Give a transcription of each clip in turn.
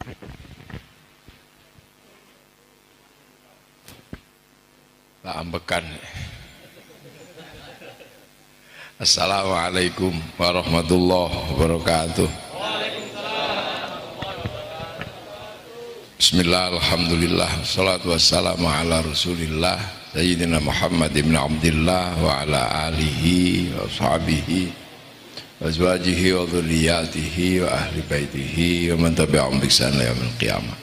Tak ambekan. Assalamualaikum warahmatullahi wabarakatuh. Bismillah, alhamdulillah, salatu wassalamu ala rasulillah Sayyidina Muhammad ibn Abdillah wa ala alihi wa sahbihi wa azwajihi wa dhurriyyatihi wa ahli baitihi wa man tabi'ahum bi ihsan ila yaumil qiyamah.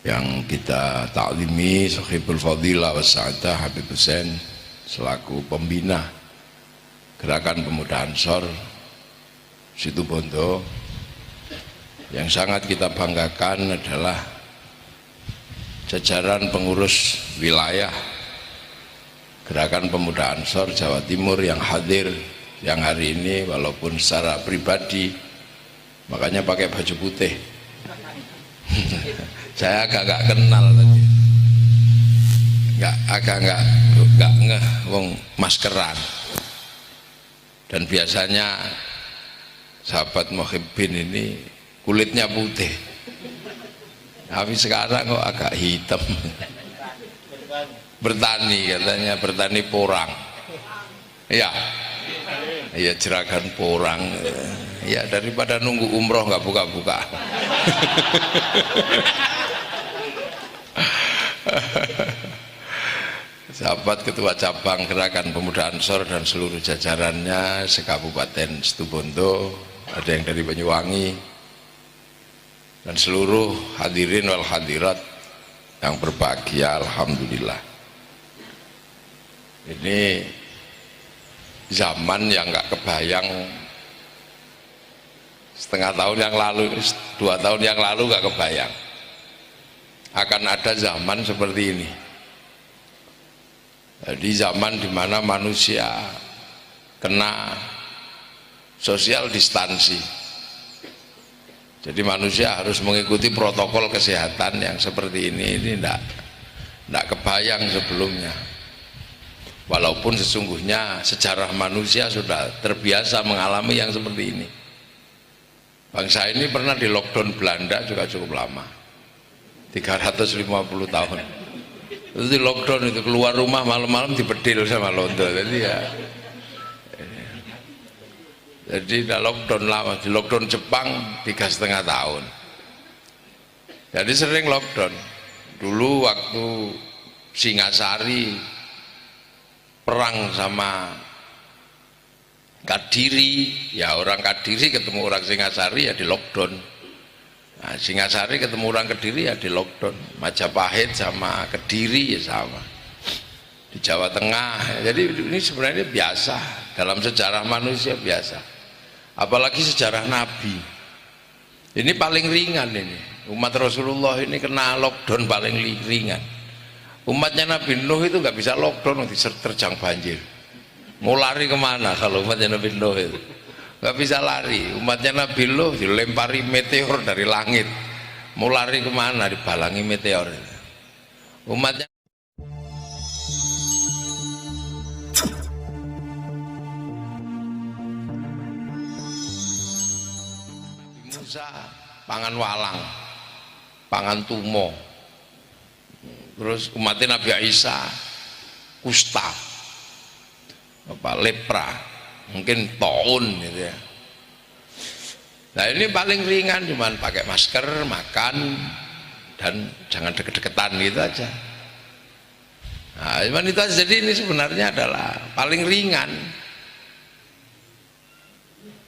Yang kita taklimi Sahibul Fadilah wa Sa'adah Habib Hussein selaku pembina Gerakan Pemuda Ansor Situbondo. Yang sangat kita banggakan adalah jajaran pengurus wilayah Gerakan Pemuda Ansor Jawa Timur yang hadir yang hari ini, walaupun secara pribadi makanya pakai baju putih. Saya agak nggak kenal tadi, nggak ngeh wong maskeran. Dan biasanya sahabat Muhibbin ini kulitnya putih, tapi sekarang kok agak hitam. Bertani katanya, bertani porang. Iya, iya, jeragan porang. Ya, daripada nunggu umroh nggak buka-buka. Sahabat Ketua Cabang Gerakan Pemuda Ansor dan seluruh jajarannya se-Kabupaten Situbondo, ada yang dari Banyuwangi, dan seluruh hadirin wal hadirat yang berbahagia, alhamdulillah. Ini zaman yang nggak kebayang. Setengah tahun yang lalu, 2 tahun yang lalu nggak kebayang akan ada zaman seperti ini. Jadi zaman dimana manusia kena social distansi. Jadi manusia harus mengikuti protokol kesehatan yang seperti ini tidak kebayang sebelumnya. Walaupun sesungguhnya sejarah manusia sudah terbiasa mengalami yang seperti ini. Bangsa ini pernah di lockdown Belanda juga cukup lama, 350 tahun. Itu di lockdown, itu keluar rumah malam-malam dibedil sama londo. Jadi udah lockdown lama. Di lockdown Jepang 3,5 tahun. Jadi sering lockdown. Dulu waktu Singasari perang sama Kadiri, ya orang Kadiri ketemu orang Singasari ya di lockdown. Nah, Singasari ketemu orang Kediri ya di lockdown. Majapahit sama Kediri ya sama. Di Jawa Tengah. Jadi ini sebenarnya biasa dalam sejarah manusia, biasa. Apalagi sejarah Nabi. Ini paling ringan ini. Umat Rasulullah ini kena lockdown paling ringan. Umatnya Nabi Nuh itu nggak bisa lockdown, diterjang banjir. Mau lari kemana kalau umatnya Nabi Nuh itu? Nggak bisa lari. Umatnya Nabi Nuh dilempari meteor dari langit. Mau lari kemana? Dibalangi meteor. Umatnya Musa pangan walang, pangan tumo. Terus umatnya Nabi Isa kusta, apa lepra, mungkin taun gitu ya. Nah ini paling ringan, cuman pakai masker, makan, dan jangan deket-deketan gitu aja. Nah cuman itu aja. Jadi ini sebenarnya adalah paling ringan.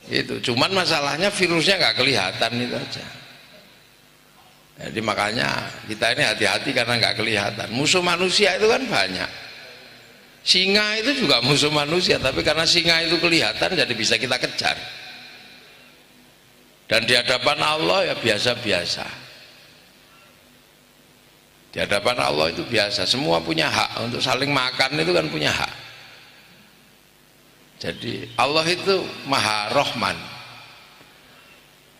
Itu cuman masalahnya virusnya nggak kelihatan, itu aja. Jadi makanya kita ini hati-hati karena nggak kelihatan. Musuh manusia itu kan banyak. Singa itu juga musuh manusia, tapi karena singa itu kelihatan jadi bisa kita kejar. Dan di hadapan Allah ya biasa-biasa. Di hadapan Allah itu biasa. Semua punya hak untuk saling makan, itu kan punya hak. Jadi Allah itu Maha Rahman.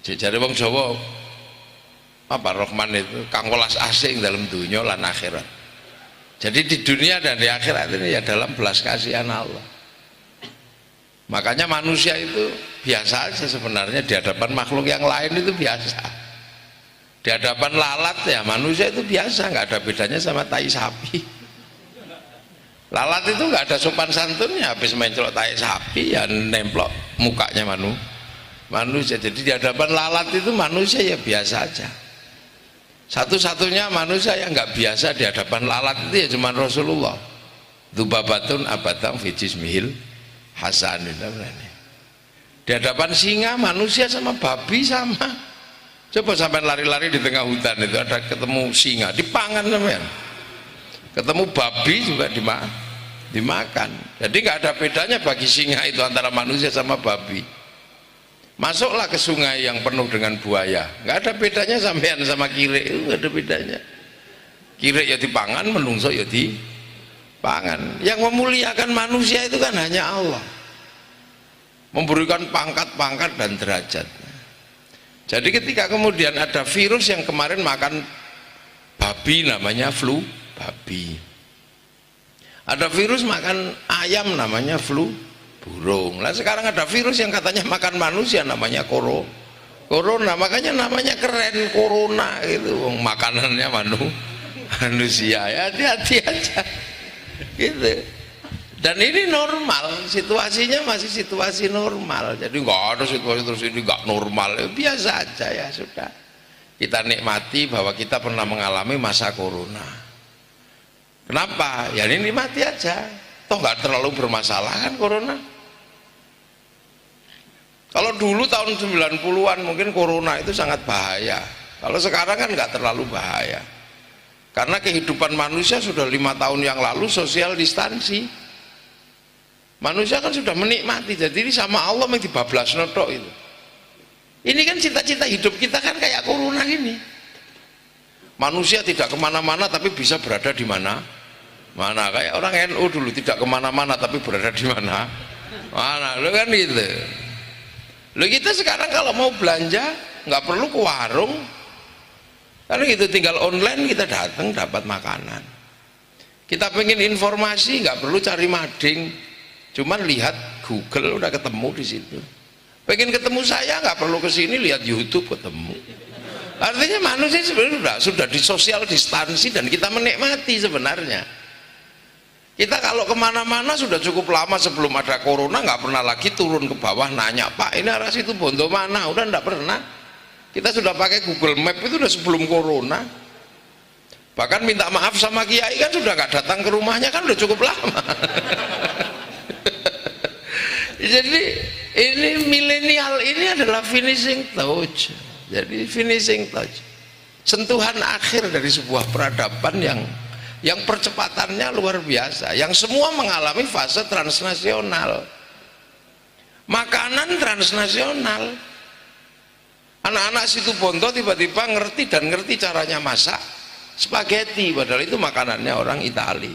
Jadi wong Jawa apa Rahman itu kang welas asing dalam dunia lan akhirat. Jadi di dunia dan di akhirat ini ya dalam belas kasihan Allah. Makanya manusia itu biasa aja sebenarnya di hadapan makhluk yang lain itu biasa. Di hadapan lalat ya manusia itu biasa, nggak ada bedanya sama tai sapi. Lalat itu nggak ada sopan santunnya, habis mencolok tai sapi ya nemplok mukanya manusia. Jadi di hadapan lalat itu manusia ya biasa aja. Satu-satunya manusia yang nggak biasa di hadapan lalat itu ya cuma Rasulullah. Dzubabatun abatang fi jismihil hasanin. Di hadapan singa manusia sama babi sama. Coba sampai lari-lari di tengah hutan itu ada ketemu singa dipangan namanya. Ketemu babi juga dimakan. Jadi nggak ada bedanya bagi singa itu antara manusia sama babi. Masuklah ke sungai yang penuh dengan buaya, nggak ada bedanya sampean sama kirek, itu nggak ada bedanya. Kirek ya dipangan, menungso ya dipangan. Yang memuliakan manusia itu kan hanya Allah, memberikan pangkat-pangkat dan derajat. Jadi ketika kemudian ada virus yang kemarin makan babi namanya flu babi, ada virus makan ayam namanya flu burung. Lah sekarang ada virus yang katanya makan manusia namanya corona. Makanya namanya keren, corona itu makanannya manusia. Ya hati-hati aja gitu. Dan ini normal, situasinya masih situasi normal. Jadi nggak ada situasi terus ini nggak normal, biasa aja ya sudah. Kita nikmati bahwa kita pernah mengalami masa corona. Kenapa? Ya ini nikmati aja. Toh nggak terlalu bermasalah kan corona. Kalau dulu tahun 90-an mungkin corona itu sangat bahaya. Kalau sekarang kan nggak terlalu bahaya. Karena kehidupan manusia sudah 5 tahun yang lalu social distansi. Manusia kan sudah menikmati, jadi ini sama Allah yang dibablas notok itu. Ini kan cita-cita hidup kita kan kayak corona ini. Manusia tidak kemana-mana tapi bisa berada di mana kayak orang NU dulu tidak kemana-mana tapi berada di mana lo kan gitu. Lo kita sekarang kalau mau belanja nggak perlu ke warung, karena gitu tinggal online kita datang dapat makanan. Kita pengen informasi nggak perlu cari mading, cuman lihat Google udah ketemu di situ. Pengen ketemu saya nggak perlu ke sini, lihat YouTube ketemu. Artinya manusia sebenarnya sudah di social distansi dan kita menikmati sebenarnya. Kita kalau kemana-mana sudah cukup lama sebelum ada corona, nggak pernah lagi turun ke bawah nanya, Pak ini arah situ Bondo mana, udah nggak pernah. Kita sudah pakai Google Map itu udah sebelum corona. Bahkan minta maaf sama kiai kan sudah nggak datang ke rumahnya kan udah cukup lama. Jadi ini milenial ini adalah finishing touch. Jadi finishing touch, sentuhan akhir dari sebuah peradaban yang percepatannya luar biasa, yang semua mengalami fase transnasional. Makanan transnasional. Anak-anak situ Bondo tiba-tiba ngerti caranya masak spaghetti, padahal itu makanannya orang Itali.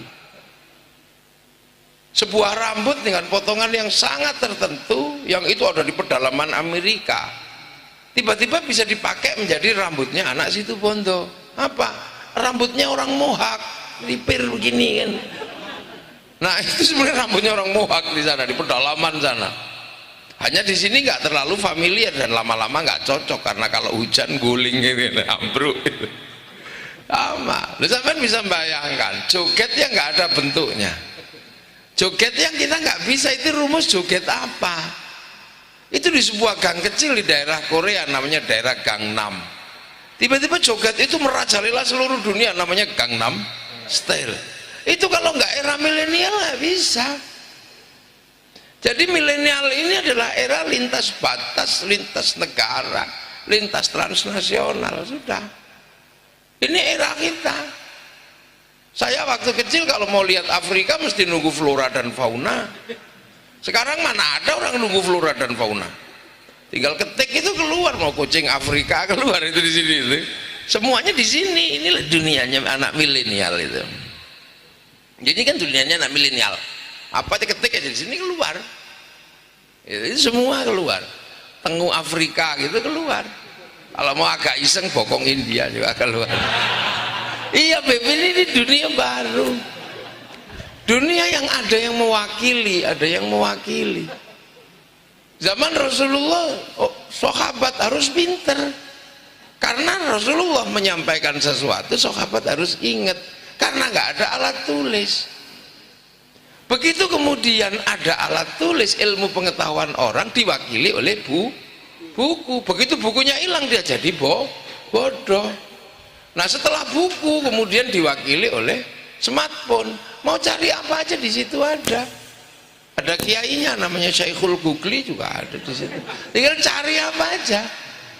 Sebuah rambut dengan potongan yang sangat tertentu, yang itu ada di pedalaman Amerika, tiba-tiba bisa dipakai menjadi rambutnya anak situ Bondo. Apa? Rambutnya orang Mohak, lipir begini kan. Nah itu sebenarnya rambutnya orang Mohak di sana, di pedalaman sana. Hanya di sini nggak terlalu familiar dan lama-lama nggak cocok, karena kalau hujan guling gitu, ambruk. Sama. Lu sampean bisa bayangkan, jogetnya nggak ada bentuknya. Joget yang kita nggak bisa itu rumus joget apa? Itu di sebuah gang kecil di daerah Korea namanya daerah Gangnam. Tiba-tiba joget itu merajalela seluruh dunia namanya Gangnam Style. Itu kalau nggak era milenial nggak bisa. Jadi milenial ini adalah era lintas batas, lintas negara, lintas transnasional sudah. Ini era kita. Saya waktu kecil kalau mau lihat Afrika mesti nunggu flora dan fauna. Sekarang mana ada orang nunggu flora dan fauna? Tinggal ketik itu keluar, mau kucing Afrika keluar itu di sini itu. Semuanya di sini. Inilah dunianya anak milenial itu. Jadi kan dunianya anak milenial. Apa diketik aja di sini keluar. Itu semua keluar. Tengu Afrika gitu keluar. Kalau mau agak iseng bokong India juga keluar. Iya Beb, ini dunia baru, dunia yang ada yang mewakili, ada yang mewakili. Zaman Rasulullah, sahabat harus pinter, karena Rasulullah menyampaikan sesuatu, sahabat harus ingat, karena nggak ada alat tulis. Begitu kemudian ada alat tulis, ilmu pengetahuan orang diwakili oleh buku. Begitu bukunya hilang, dia jadi bodoh. Nah, setelah buku kemudian diwakili oleh smartphone, mau cari apa aja di situ ada. Ada kiainya namanya Syekhul Gugli juga ada di situ. Tinggal cari apa aja.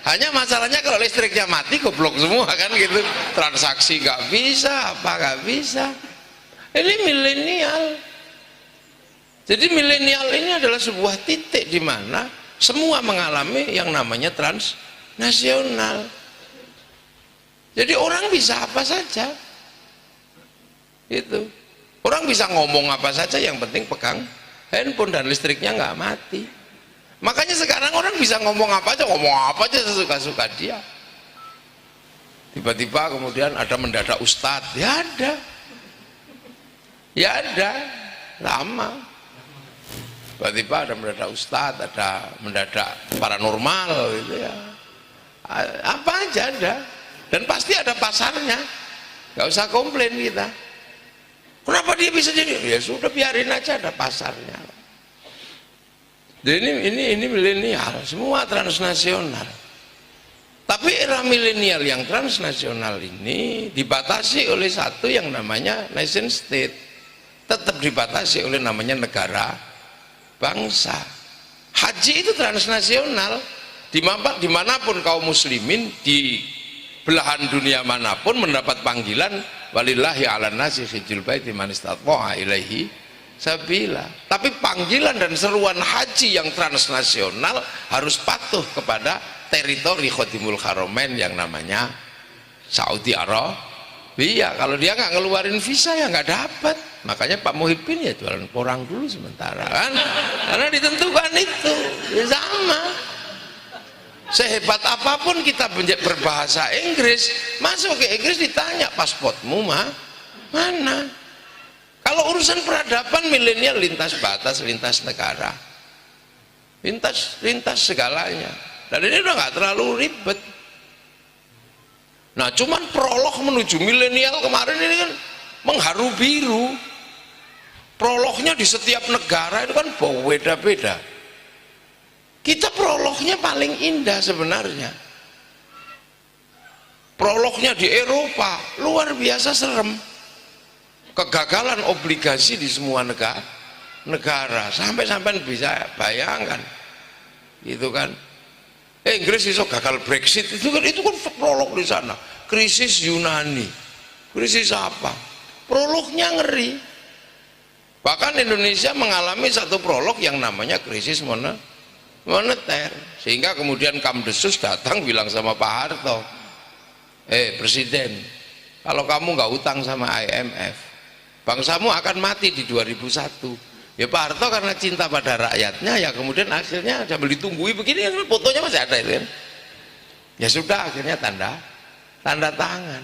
Hanya masalahnya kalau listriknya mati goblok semua kan gitu. Transaksi nggak bisa, apa nggak bisa. Ini milenial. Jadi milenial ini adalah sebuah titik di mana semua mengalami yang namanya transnasional. Jadi orang bisa apa saja. Itu. Orang bisa ngomong apa saja, yang penting pegang handphone dan listriknya nggak mati. Makanya sekarang orang bisa ngomong apa aja sesuka-suka dia. Tiba-tiba kemudian ada mendadak ustadz, ya ada, lama. Tiba-tiba ada mendadak ustadz, ada mendadak paranormal gitu ya. Apa aja ada, dan pasti ada pasarnya. Nggak usah komplain kita. Kenapa dia bisa jadi? Ya sudah, biarin aja, ada pasarnya. Jadi ini milenial, semua transnasional. Tapi era milenial yang transnasional ini dibatasi oleh satu yang namanya nation state. Tetap dibatasi oleh namanya negara bangsa. Haji itu transnasional. Dimanapun kaum muslimin di belahan dunia manapun mendapat panggilan walillahi ala nasi hijjul baiti man istata'a ilaihi sabila. Tapi panggilan dan seruan haji yang transnasional harus patuh kepada teritori Khodimul Haramain yang namanya Saudi Arabia. Kalau dia nggak ngeluarin visa ya nggak dapat. Makanya Pak Muhyiddin ya jualan porang dulu sementara kan, karena ditentukan itu ya sama. Sehebat apapun kita berbahasa Inggris, masuk ke Inggris ditanya pasportmu mana. Kalau urusan peradaban milenial lintas batas, lintas negara, lintas segalanya, dan ini udah nggak terlalu ribet. Nah, cuman prolog menuju milenial kemarin ini kan mengharu biru. Prolognya di setiap negara itu kan beda-beda. Kita prolognya paling indah sebenarnya. Prolognya di Eropa luar biasa serem. Kegagalan obligasi di semua negara. Sampai bisa bayangkan. Itu kan. Inggris iso gagal Brexit itu kan prolog di sana. Krisis Yunani. Krisis apa? Prolognya ngeri. Bahkan Indonesia mengalami satu prolog yang namanya krisis moneter, sehingga kemudian Kamdesus datang bilang sama Pak Harto, Presiden, kalau kamu nggak utang sama IMF, bangsamu akan mati di 2001. Ya Pak Harto karena cinta pada rakyatnya, ya kemudian akhirnya sambil ditunggui begini, fotonya masih ada itu kan. Ya sudah, akhirnya tanda tangan.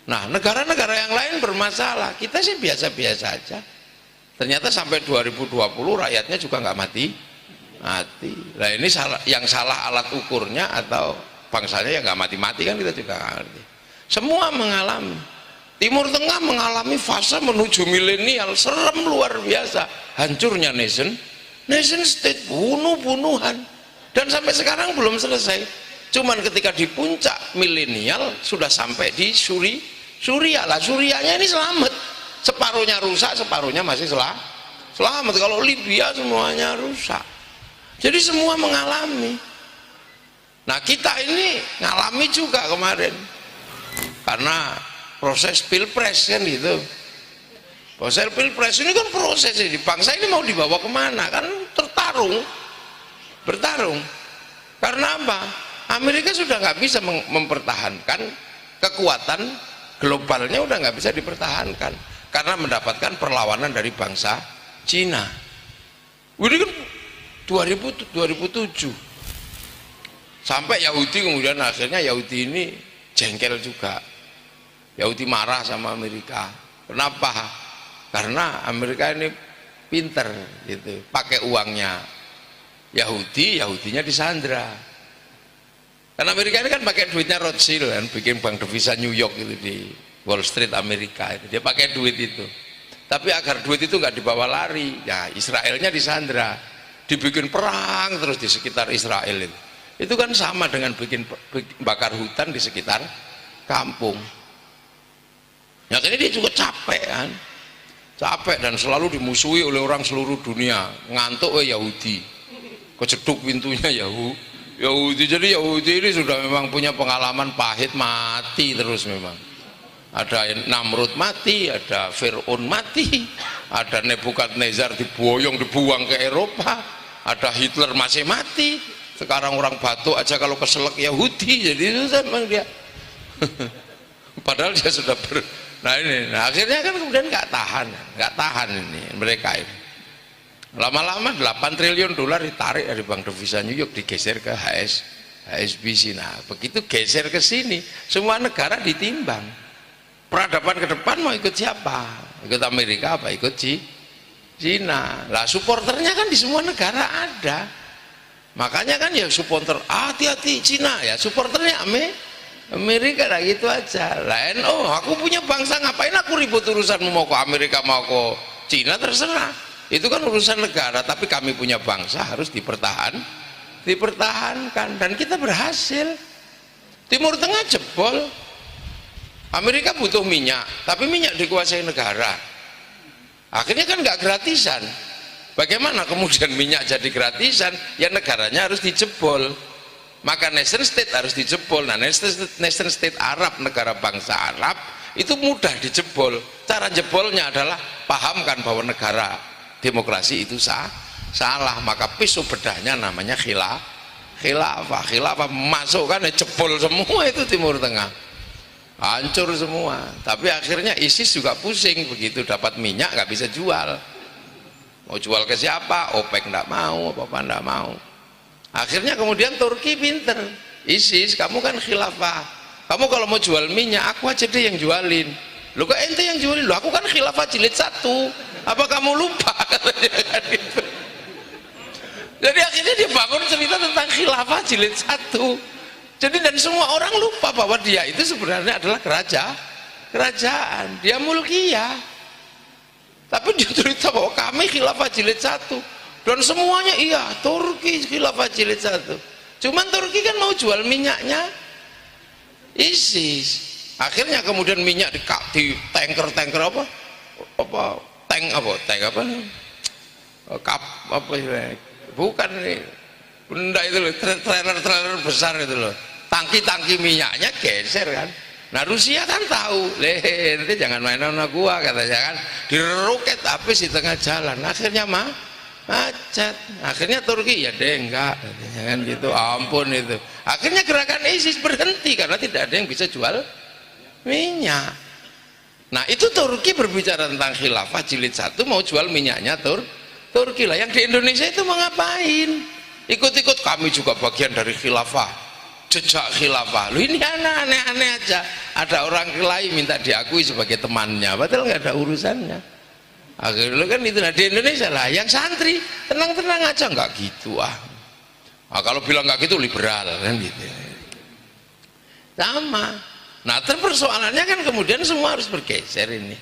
Nah, negara-negara yang lain bermasalah, kita sih biasa-biasa aja. Ternyata sampai 2020 rakyatnya juga nggak mati. Nah, ini yang salah alat ukurnya atau bangsanya yang nggak mati-mati kan kita juga nggak ngerti. Semua mengalami. Timur Tengah mengalami fase menuju milenial, serem luar biasa. Hancurnya nation state, bunuh-bunuhan, dan sampai sekarang belum selesai. Cuman ketika di puncak milenial sudah sampai di Suriah lah. Suriahnya ini selamat, separuhnya rusak, separuhnya masih selamat. Kalau Libya semuanya rusak. Jadi semua mengalami. Nah, kita ini ngalami juga kemarin karena proses pilpres kan gitu. Proses pilpres ini kan proses ini, bangsa ini mau dibawa kemana kan, bertarung. Karena apa? Amerika sudah nggak bisa mempertahankan kekuatan globalnya, udah nggak bisa dipertahankan karena mendapatkan perlawanan dari bangsa Cina. Ini kan 2007 sampai Yahudi, kemudian akhirnya Yahudi ini jengkel juga. Yahudi marah sama Amerika. Kenapa? Karena Amerika ini pinter gitu, pakai uangnya Yahudinya disandra. Karena Amerika ini kan pakai duitnya Rothschild kan, bikin bank devisa New York itu di Wall Street Amerika itu. Dia pakai duit itu. Tapi agar duit itu nggak dibawa lari, ya Israelnya disandra, dibikin perang terus di sekitar Israel itu. Itu kan sama dengan bakar hutan di sekitar kampung. Ya ini dia juga capek kan, capek dan selalu dimusuhi oleh orang seluruh dunia. Ngantuk Yahudi, keceduk pintunya Yahudi. Jadi Yahudi ini sudah memang punya pengalaman pahit, mati terus memang. Ada Namrud mati, ada Fir'aun mati, ada Nebukadnezar dibuang ke Eropa, ada Hitler masih mati. Sekarang orang batuk aja kalau keselak Yahudi, jadi itu memang dia. Padahal dia sudah nah akhirnya kan kemudian nggak tahan ini mereka ini. Lama-lama 8 triliun dolar ditarik dari bank devisa New York, digeser ke HSBC. Nah begitu geser ke sini, semua negara ditimbang. Peradaban ke depan mau ikut siapa? Ikut Amerika apa ikut Cina? Lah supporternya kan di semua negara ada. Makanya kan ya supporter hati-hati Cina, ya supporternya Amerika lah, gitu aja. Lain, aku punya bangsa, ngapain aku ribut urusanmu, mau ke Amerika mau ke Cina terserah. Itu kan urusan negara, tapi kami punya bangsa harus dipertahankan, dan kita berhasil. Timur Tengah jebol. Amerika butuh minyak, tapi minyak dikuasai negara. Akhirnya kan nggak gratisan. Bagaimana kemudian minyak jadi gratisan? Ya negaranya harus dijebol. Maka nation state harus dijebol. Nah nation state Arab, negara bangsa Arab itu mudah dijebol. Cara jebolnya adalah pahamkan bahwa negara demokrasi itu salah, maka pisau bedahnya namanya khilafah masuk kan jebol semua itu Timur Tengah, hancur semua. Tapi akhirnya ISIS juga pusing, begitu dapat minyak nggak bisa jual, mau jual ke siapa? OPEC nggak mau, apa-apa nggak mau. Akhirnya kemudian Turki pinter, ISIS kamu kan khilafah, kamu kalau mau jual minyak aku aja deh yang jualin. Lu kok ente yang jualin? Lu aku kan khilafah jilid 1, apa kamu lupa? Katanya kan gitu. Jadi akhirnya dia bangun cerita tentang khilafah jilid 1. Jadi dan semua orang lupa bahwa dia itu sebenarnya adalah kerajaan, dia mulkiyah. Tapi dia cerita bahwa kami khilafah jilid 1, dan semuanya iya Turki khilafah jilid 1. Cuman Turki kan mau jual minyaknya ISIS. Akhirnya kemudian minyak di tanker apa bukan ini benda itu loh, trailer besar itu loh, tangki minyaknya geser kan. Nah Rusia kan tahu, nanti jangan main sama gua katanya kan, diroket habis di tengah jalan. Akhirnya macet. Akhirnya Turki ya deh enggak katanya kan gitu, ampun itu. Akhirnya gerakan ISIS berhenti karena tidak ada yang bisa jual minyak. Nah itu Turki berbicara tentang khilafah jilid 1, mau jual minyaknya Turki lah. Yang di Indonesia itu mau ngapain? Ikut-ikut, kami juga bagian dari khilafah, jejak khilafah. Lu ini aneh-aneh aja. Ada orang lain minta diakui sebagai temannya, padahal nggak ada urusannya. Akhirnya kan itu. Nah di Indonesia lah yang santri tenang-tenang aja, nggak gitu nah, kalau bilang nggak gitu liberal kan gitu sama. Nah persoalannya kan kemudian semua harus bergeser ini.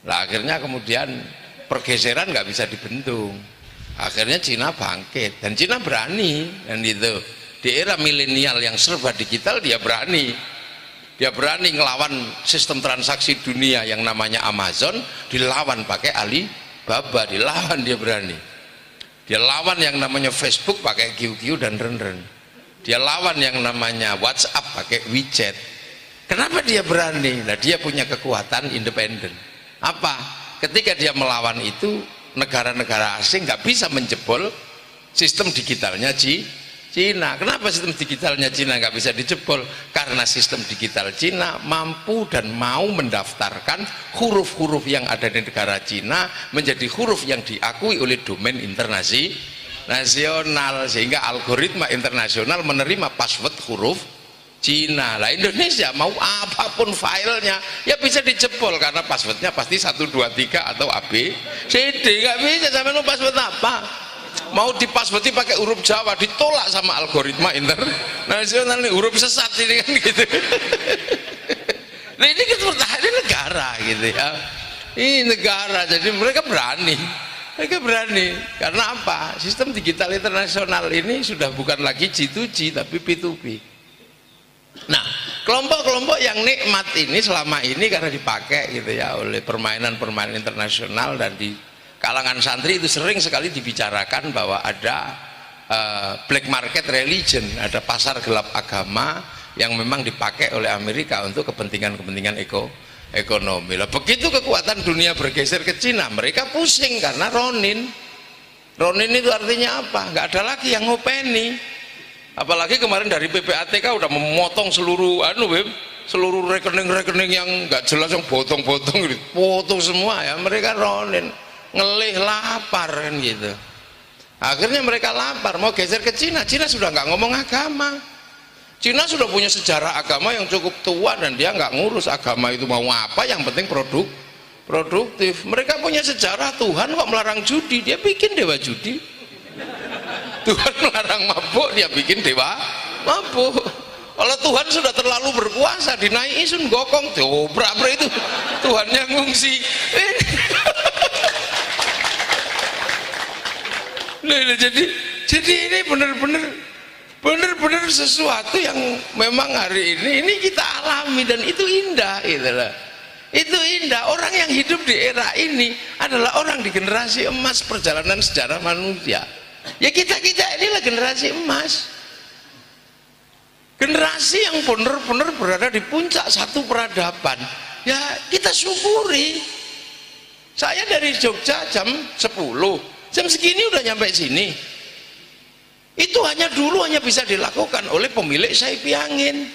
Nah akhirnya kemudian pergeseran nggak bisa dibendung. Akhirnya Cina bangkit, dan Cina berani, dan itu di era milenial yang serba digital dia berani ngelawan sistem transaksi dunia yang namanya Amazon, dilawan pakai Alibaba, dilawan, dia lawan yang namanya Facebook pakai QQ dan Ren. Dia lawan yang namanya WhatsApp pakai WeChat. Kenapa dia berani? Nah dia punya kekuatan independen. Apa? Ketika dia melawan itu, negara-negara asing nggak bisa menjebol sistem digitalnya Cina. Kenapa sistem digitalnya Cina nggak bisa dijebol? Karena sistem digital Cina mampu dan mau mendaftarkan huruf-huruf yang ada di negara Cina menjadi huruf yang diakui oleh domain internasional, sehingga algoritma internasional menerima password huruf Cina. Lah Indonesia mau apapun filenya ya bisa dijebol karena passwordnya pasti 1, 2, 3 atau A B C D. Nggak bisa sampai password apa mau dipasboti pakai huruf Jawa ditolak sama algoritma internasional nih, huruf sesat ini kan gitu. Nah ini kita bertahan negara gitu ya, ini negara, jadi mereka berani karena apa? Sistem digital internasional ini sudah bukan lagi G2G tapi P2P. Nah kelompok-kelompok yang nikmat ini selama ini karena dipakai gitu ya oleh permainan-permainan internasional, dan di kalangan santri itu sering sekali dibicarakan bahwa ada black market religion, ada pasar gelap agama yang memang dipakai oleh Amerika untuk kepentingan-kepentingan ekonomi. Lah begitu kekuatan dunia bergeser ke Cina, mereka pusing karena Ronin itu artinya apa? Nggak ada lagi yang ngopeni. Apalagi kemarin dari PPATK udah memotong seluruh seluruh rekening-rekening yang nggak jelas, yang potong-potong gitu, potong semua ya. Mereka Ronin, ngelih lapar kan gitu. Akhirnya mereka lapar mau geser ke Cina. Cina sudah nggak ngomong agama. Cina sudah punya sejarah agama yang cukup tua dan dia nggak ngurus agama itu mau apa, yang penting produktif. Mereka punya sejarah Tuhan kok melarang judi, dia bikin dewa judi. Tuhan melarang mabuk, dia bikin dewa mabuk. Kalau Tuhan sudah terlalu berkuasa, dinaiki Sun Gokong, dobrak itu Tuhannya ngungsi. Nah, jadi ini benar-benar sesuatu yang memang hari ini kita alami, dan itu indah gitu loh. Itu indah. Orang yang hidup di era ini adalah orang di generasi emas perjalanan sejarah manusia. Ya kita inilah generasi emas, generasi yang benar-benar berada di puncak satu peradaban. Ya kita syukuri. Saya dari Jogja jam 10, jam segini udah nyampe sini. Itu dulu hanya bisa dilakukan oleh pemilik sayap angin.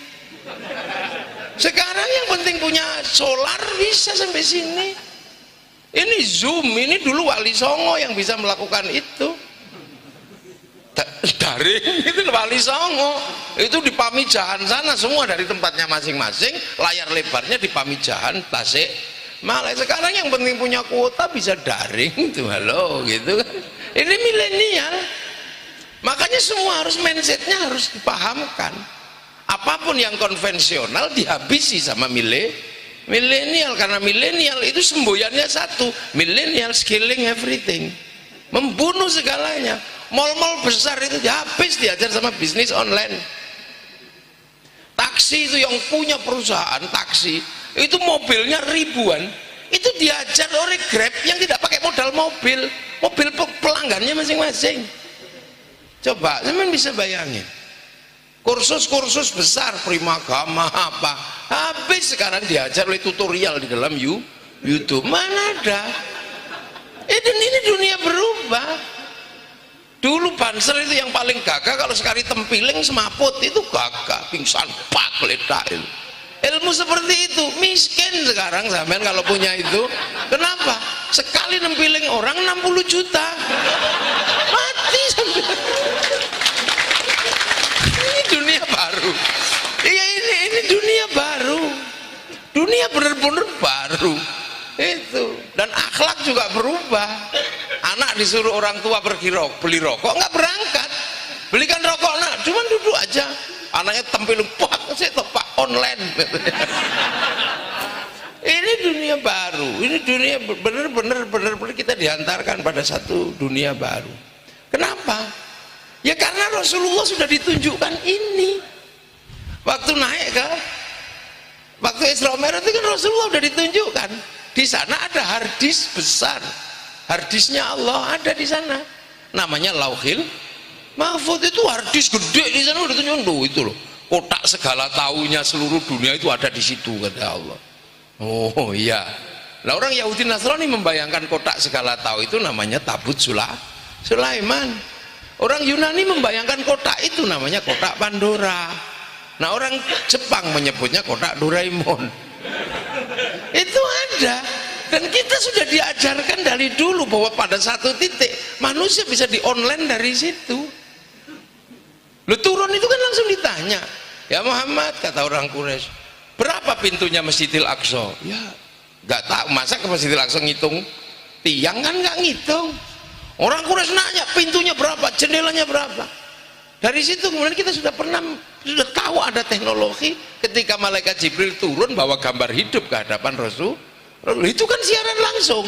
Sekarang yang penting punya solar bisa sampai sini. Ini Zoom, ini dulu Wali Songo yang bisa melakukan itu. Daring itu Wali Songo, itu di Pamijahan sana semua dari tempatnya masing-masing, layar lebarnya di Pamijahan, Tasik, Malaya. Sekarang yang penting punya kuota bisa daring tuh, halo gitu kan. Ini milenial. Makanya semua harus mindsetnya harus dipahamkan. Apapun yang konvensional dihabisi sama milenial, karena milenial itu semboyannya satu, milenial scaling everything, membunuh segalanya. Mal-mal besar itu habis diajar sama bisnis online. Taksi itu yang punya perusahaan taksi itu mobilnya ribuan, itu diajar oleh Grab yang tidak pakai modal mobil pelanggannya masing-masing. Coba teman bisa bayangin, kursus-kursus besar Primagama apa habis sekarang diajar oleh tutorial di dalam YouTube. Mana ada? Ini dunia berubah. Dulu Banser itu yang paling gagah, kalau sekali tempiling semaput itu gagah, pingsan pak ledak. Ilmu seperti itu miskin sekarang sampean kalau punya itu. Kenapa? Sekali nempiling orang 60 juta mati sampean. Ini dunia baru. Iya, ini dunia baru, dunia benar-benar baru itu. Dan akhlak juga berubah. Anak disuruh orang tua pergi beli rokok, nggak berangkat, belikan rokok nak, cuman duduk aja. Anaknya tampil pak, saya pak online. Ini dunia baru, ini dunia benar-benar kita dihantarkan pada satu dunia baru. Kenapa? Ya karena Rasulullah sudah ditunjukkan ini. Waktu naik waktu Isra Mi'raj itu kan Rasulullah sudah ditunjukkan. Di sana ada harddisk besar. Harddisknya Allah ada di sana, namanya Lauhil Mahfuz. Itu harddisk gede di sana udah tunjuk itu loh, kotak segala tahunya seluruh dunia itu ada di situ kata Allah. Oh iya. Nah orang Yahudi Nasrani membayangkan kotak segala tahu itu namanya tabut Sulaiman. Orang Yunani membayangkan kotak itu namanya kotak Pandora. Nah orang Jepang menyebutnya kotak Doraemon. Itu ada. Dan kita sudah diajarkan dari dulu bahwa pada satu titik manusia bisa di online dari situ. Lu turun itu kan langsung ditanya, ya Muhammad, kata orang Quraisy, berapa pintunya Masjidil Aqsa? Ya nggak tahu, masa ke Masjidil Aqsa ngitung tiang kan nggak ngitung. Orang Quraisy nanya pintunya berapa, jendelanya berapa. Dari situ kemudian kita sudah tahu ada teknologi ketika malaikat Jibril turun bawa gambar hidup ke hadapan Rasul. Itu kan siaran langsung.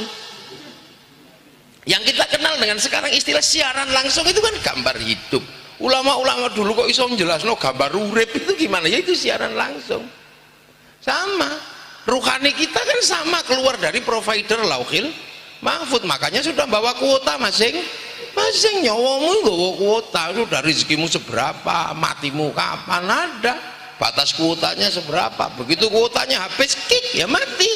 Yang kita kenal dengan sekarang istilah siaran langsung itu kan gambar hidup. Ulama-ulama dulu kok iso menjelaskan gambar urip itu gimana? Ya itu siaran langsung. Sama. Ruhani kita kan sama keluar dari provider Lauhil Mahfud, makanya sudah bawa kuota masing-masing. Nyawamu nggawa kuota, sudah rezekimu seberapa, matimu kapan, ada batas kuotanya seberapa. Begitu kuotanya habis kick ya mati.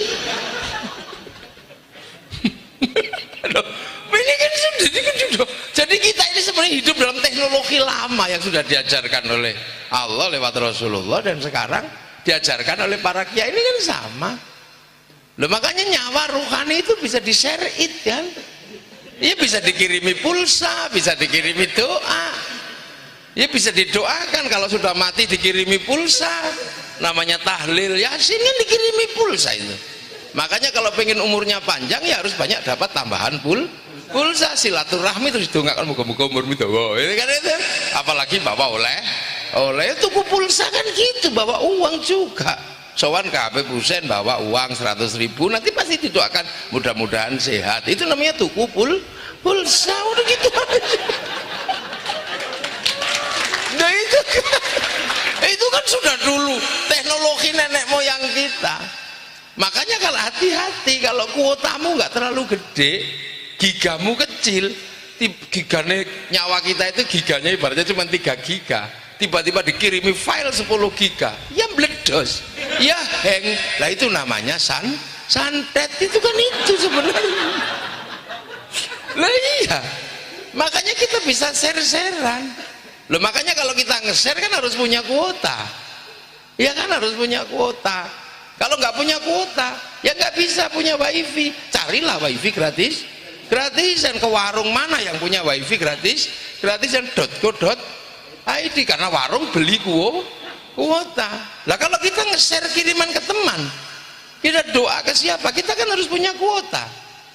Ini kan sudah. Jadi kita ini sebenarnya hidup dalam teknologi lama yang sudah diajarkan oleh Allah lewat Rasulullah, dan sekarang diajarkan oleh para kiai ini kan sama. Loh, makanya nyawa ruhani itu bisa di-share it kan. Ya bisa dikirimi pulsa, bisa dikirimi doa. Ya bisa didoakan kalau sudah mati, dikirimi pulsa. Namanya tahlil Yasin kan dikirimi pulsa itu. Makanya kalau pengen umurnya panjang ya harus banyak dapat tambahan pulsa, silaturahmi, terus didongakkan muga-muga umurmu dawa. Ini kan itu. Apalagi bawa oleh tuku pulsa kan gitu, bawa uang juga. Sowan ke Habib Hussein bawa uang 100.000, nanti pasti didoakan mudah-mudahan sehat. Itu namanya tuku pulsa, udah gitu aja. Nah itu kan sudah dulu teknologi nenek moyang kita. Makanya kalau hati-hati, kalau kuotamu nggak terlalu gede, gigamu kecil, gigane nyawa kita itu giganya ibaratnya cuma 3 giga, tiba-tiba dikirimi file 10 giga, ya meledos, ya hang. Lah itu namanya santet, itu kan itu sebenarnya. Lah iya, makanya kita bisa share-sharean. Loh, makanya kalau kita nge-share kan harus punya kuota, ya kan harus punya kuota. Kalau nggak punya kuota ya nggak bisa punya wifi. Carilah wifi gratisan ke warung mana yang punya wifi gratisan .co.id, karena warung beli kuota. Lah kalau kita nge-share kiriman ke teman, kita doa ke siapa, kita kan harus punya kuota.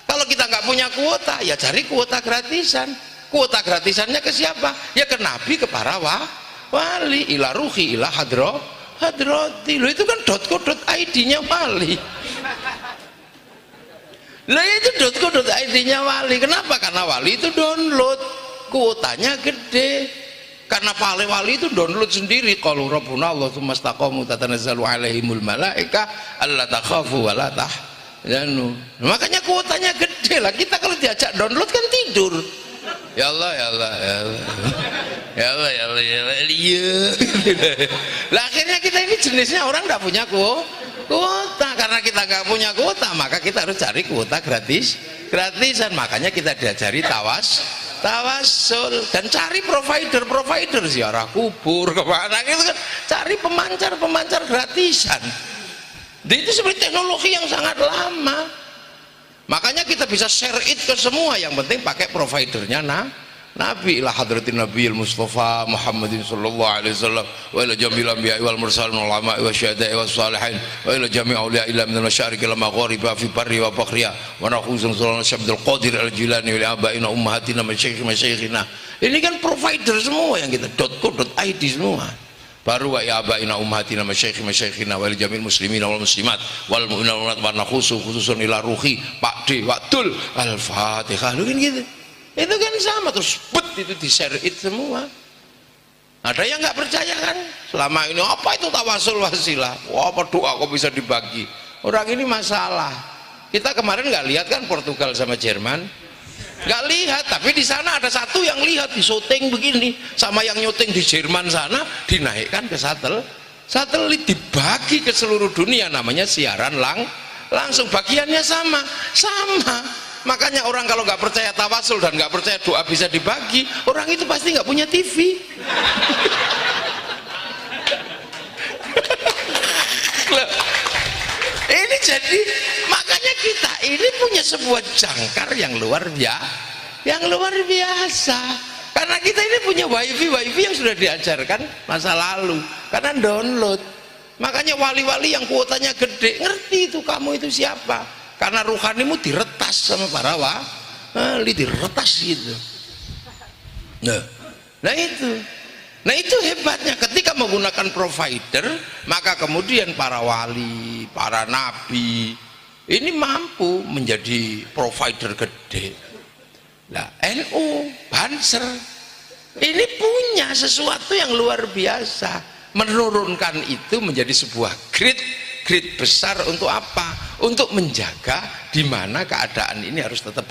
Kalau kita nggak punya kuota ya cari kuota gratisan. Kuota gratisannya ke siapa? Ya ke Nabi, ke para wali, ila ruhi ila hadrati. Loh itu kan .co.id nya wali. Lah itu .co.id nya wali. Kenapa? Karena wali itu download, kuotanya gede. Karena para wali itu download sendiri. Qalu rabbuna Allah tsumma istaqamu tatanazzalu alaihimul malaika alla takhafu wa la tahzanu. Makanya kuotanya gede lah. Kita kalau diajak download kan tidur. Ya Allah ya Allah ya Allah ya Allah ya Allah ya Allah iya. Lah akhirnya kita ini jenisnya orang nggak punya kuota. Karena kita nggak punya kuota maka kita harus cari kuota gratisan. Makanya kita diajari tawasul dan cari provider ziarah kubur kemana gitu kan, cari pemancar gratisan. Itu sebenarnya teknologi yang sangat lama. Makanya kita bisa share it ke semua, yang penting pakai providernya Nabi ila hadratin Nabiyil Mustafa Muhammadin sallallahu alaihi wasallam wa ila jami'il anbiya'i wal mursalin wal ulama'i wasyuhada'i was salihin wa ila jami'i awliya'i ila minal masyariqi ila magharibi fi barri wa bakhriya wa nakhuzun sallallahu syabdul qadir al jilani wa aba'ina ummahatina masyayikhina. Ini kan provider semua yang kita .co.id semua. Baru wa ya abaina ummatina masyayikhina wal jamil muslimina wal muslimat wal mu'minina wal mu'minat wa khususun ila ruhi Pakde Waktul Al-Fatihah. Lu kan gitu. Itu kan sama terus itu di-share it semua. Ada yang nggak percaya kan? Selama ini apa itu tawasul wasilah? Wah, apa doa kok bisa dibagi? Orang ini masalah. Kita kemarin nggak lihat kan Portugal sama Jerman? Nggak lihat, tapi di sana ada satu yang lihat di syuting begini, sama yang nyuting di Jerman sana dinaikkan ke satelit dibagi ke seluruh dunia, namanya siaran langsung, bagiannya sama. Makanya orang kalau nggak percaya tawasul dan nggak percaya doa bisa dibagi, orang itu pasti nggak punya TV. Ini jadi makanya kita ini punya sebuah jangkar yang luar biasa, karena kita ini punya wifi yang sudah diajarkan masa lalu, karena download. Makanya wali-wali yang kuotanya gede ngerti itu kamu itu siapa, karena ruhanimu diretas sama para diretas gitu. Nah itu hebatnya ketika menggunakan provider, maka kemudian para wali, para nabi ini mampu menjadi provider gede. Nah NU, Banser ini punya sesuatu yang luar biasa, menurunkan itu menjadi sebuah grid besar untuk apa? Untuk menjaga di mana keadaan ini harus tetap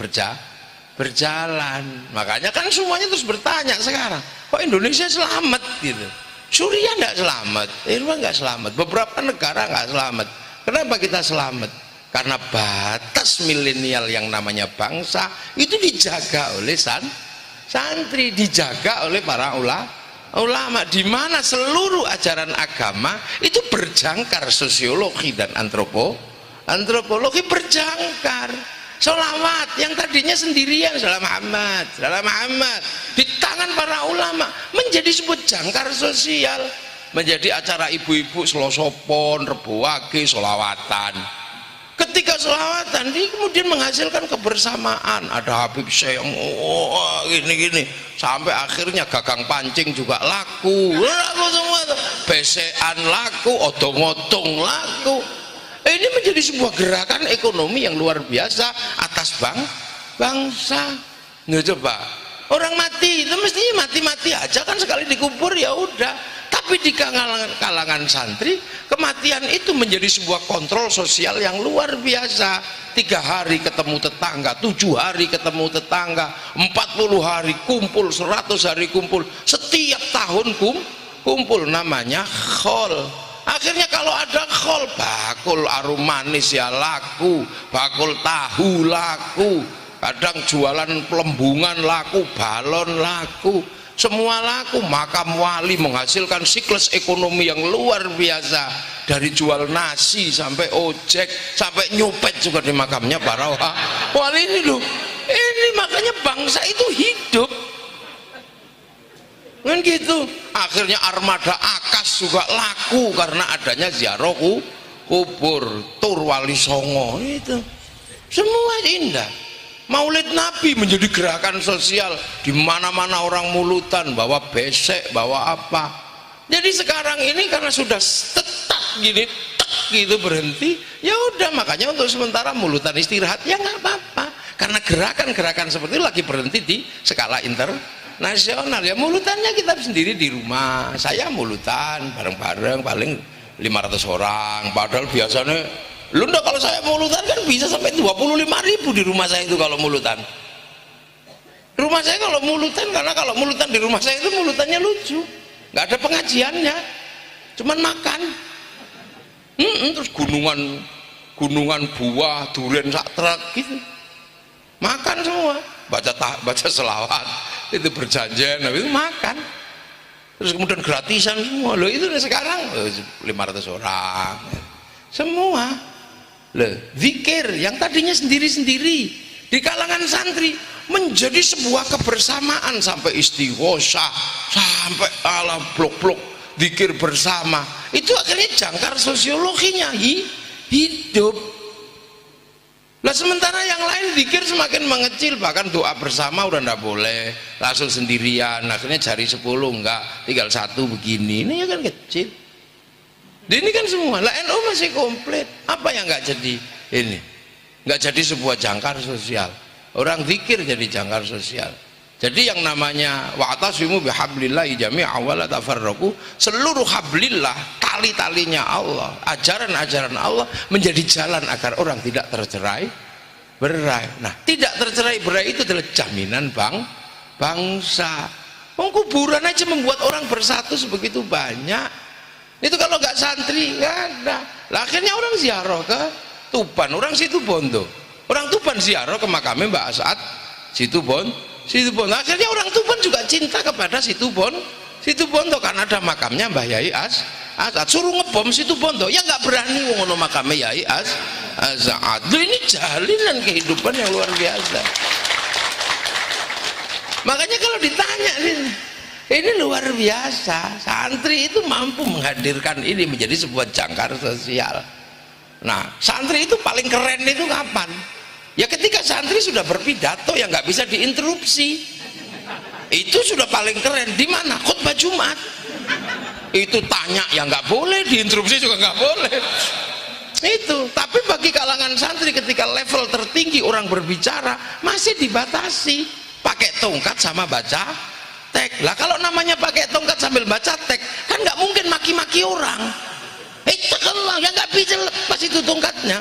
berjalan. Makanya kan semuanya terus bertanya sekarang, kok Indonesia selamat gitu? Suriah nggak selamat, Iran nggak selamat, beberapa negara nggak selamat. Kenapa kita selamat? Karena batas milenial yang namanya bangsa itu dijaga oleh santri, dijaga oleh para ulama, di mana seluruh ajaran agama itu berjangkar, sosiologi dan antropologi berjangkar. Sholawat yang tadinya sendirian, salam Muhammad, di tangan para ulama menjadi sebuah jangkar sosial, menjadi acara ibu-ibu selosopon, reboake, sholawatan. Ketika sholawatan ini kemudian menghasilkan kebersamaan, ada Habib Syekh gini sampai akhirnya gagang pancing juga laku semua, besean laku, odong-odong laku. Ini menjadi sebuah gerakan ekonomi yang luar biasa atas bangsa. Nggak, coba orang mati itu mestinya mati aja kan, sekali dikubur ya udah. Tapi di kalangan santri kematian itu menjadi sebuah kontrol sosial yang luar biasa. 3 hari ketemu tetangga, 7 hari ketemu tetangga, 40 hari kumpul, 100 hari kumpul, setiap tahun kumpul, namanya khol. Akhirnya kalau ada khol, bakul arum manis ya laku, bakul tahu laku, kadang jualan pelembungan laku, balon laku, semua laku. Makam wali menghasilkan siklus ekonomi yang luar biasa, dari jual nasi sampai ojek sampai nyopet juga di makamnya para wali ini loh. Ini makanya bangsa itu hidup kan gitu. Akhirnya armada Akas juga laku karena adanya ziarah kubur, tur Wali Songo, itu semua indah. Maulid Nabi menjadi gerakan sosial, di mana-mana orang mulutan, bawa besek, bawa apa. Jadi sekarang ini karena sudah tetap gini, gitu berhenti, ya udah, makanya untuk sementara mulutan istirahat ya nggak apa-apa, karena gerakan-gerakan seperti itu lagi berhenti di skala internasional. Ya mulutannya kita sendiri di rumah, saya mulutan bareng-bareng paling 500 orang, padahal biasanya lu ndak, kalau saya mulutan kan bisa sampai 25.000 di rumah saya itu kalau mulutan. Rumah saya kalau mulutan, karena kalau mulutan di rumah saya itu mulutannya lucu, nggak ada pengajiannya, cuman makan. Terus gunungan buah, durian sak truk gitu, makan semua, baca selawat, itu berjanjian, itu makan, terus kemudian gratisan semua. Loh itu sekarang 500 orang semua. Loh, zikir yang tadinya sendiri-sendiri di kalangan santri menjadi sebuah kebersamaan, sampai istighosah, sampai ala blok-blok zikir bersama. Itu akhirnya jangkar sosiologinya hidup. Lah sementara yang lain zikir semakin mengecil, bahkan doa bersama udah ndak boleh, langsung sendirian, akhirnya jari 10 enggak, tinggal 1 begini. Ini ya kan kecil. Ini kan semua. Lah NU masih komplit. Apa yang nggak jadi ini? Nggak jadi sebuah jangkar sosial. Orang zikir jadi jangkar sosial. Jadi yang namanya wa'tasimu bihablillahi jami'an wa la tafarraqu, seluruh hablillah, tali-talinya Allah, ajaran-ajaran Allah menjadi jalan agar orang tidak tercerai-berai. Nah, tidak tercerai-berai itu adalah jaminan bangsa. Kuburan aja membuat orang bersatu sebegitu banyak. Itu kalau nggak santri nggak ada. Lah akhirnya orang ziarah ke Tuban, orang Situbondo, orang Tuban ziarah ke makamnya Mbak As'ad Situbondo. Akhirnya orang Tuban juga cinta kepada Situbondo karena ada makamnya Mbah Yai As'ad. Suruh ngebom Situbondo ya nggak berani, ngono makamnya Yai As'ad. Ini jalinan kehidupan yang luar biasa. Makanya kalau ditanya ini luar biasa, santri itu mampu menghadirkan ini menjadi sebuah jangkar sosial. Nah, santri itu paling keren itu kapan? Ya ketika santri sudah berpidato yang nggak bisa diinterupsi, itu sudah paling keren. Di mana? Khutbah Jumat. Itu tanya ya nggak boleh, diinterupsi juga nggak boleh. Itu. Tapi bagi kalangan santri ketika level tertinggi orang berbicara masih dibatasi pakai tongkat sama baca teks. Lah kalau namanya pakai tongkat sambil baca teks kan nggak mungkin maki-maki orang. Cekelah ya nggak bisa lepas itu tongkatnya.